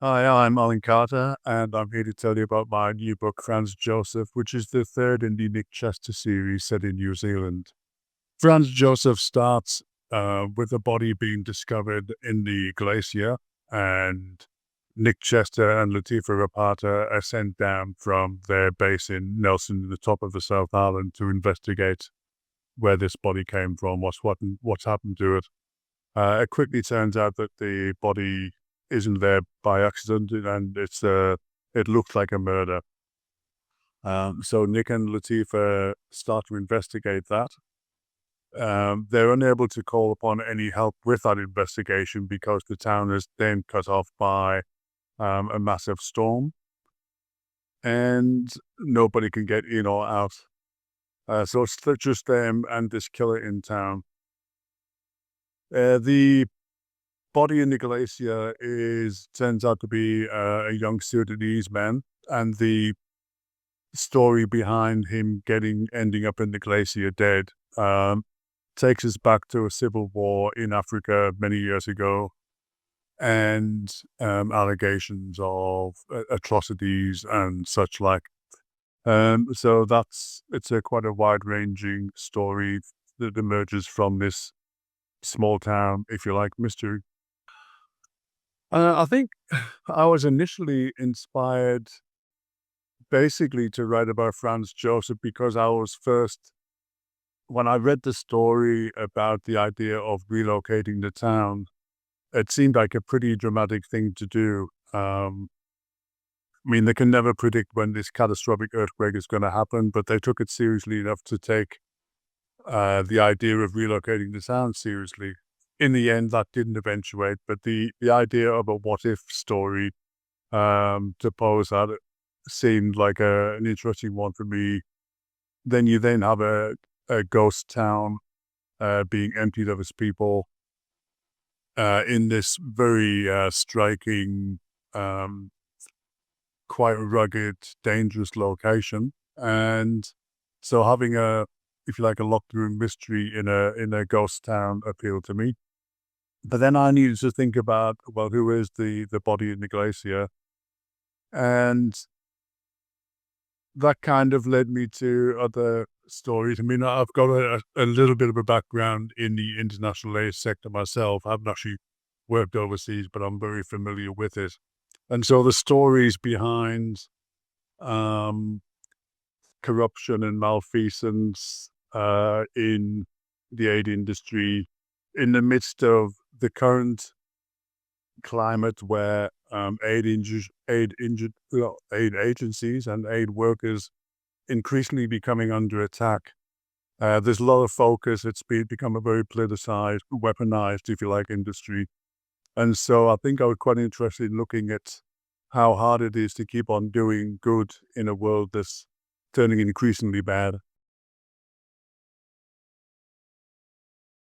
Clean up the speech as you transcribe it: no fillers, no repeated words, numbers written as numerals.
Hi, I'm Alan Carter, and I'm here to tell you about my new book, Franz Josef, which is the third in the Nick Chester series set in New Zealand. Franz Josef starts with a body being discovered in the glacier, and Nick Chester and Latifa Rapata are sent down from their base in Nelson, the top of the South Island, to investigate where this body came from, what's happened to it. It quickly turns out that the body isn't there by accident, and it looks like a murder. So Nick and Latifa start to investigate that. They're unable to call upon any help with that investigation because the town is then cut off by a massive storm, and nobody can get in or out. So it's just them and this killer in town. The body in the glacier turns out to be a young Sudanese man, and the story behind him ending up in the glacier dead takes us back to a civil war in Africa many years ago, and allegations of atrocities and such like. So it's a quite a wide-ranging story that emerges from this small town, if you like, mystery. I think I was initially inspired basically to write about Franz Josef because when I read the story about the idea of relocating the town, it seemed like a pretty dramatic thing to do. I mean, they can never predict when this catastrophic earthquake is going to happen, but they took it seriously enough to take the idea of relocating the town seriously. In the end, that didn't eventuate, but the idea of a what if story to pose that seemed like an interesting one for me. Then you have a ghost town being emptied of its people in this very striking, um, quite rugged, dangerous location. And so having if you like, a locked room mystery in a ghost town appealed to me. But then I needed to think about, well, who is the body in the glacier? And that kind of led me to other stories. I mean, I've got a little bit of a background in the international aid sector myself. I haven't actually worked overseas, but I'm very familiar with it. And so the stories behind um, corruption and malfeasance in the aid industry in the midst of the current climate where aid agencies and aid workers increasingly becoming under attack. There's a lot of focus. Become a very politicized, weaponized, if you like, industry. And so I think I was quite interested in looking at how hard it is to keep on doing good in a world that's turning increasingly bad.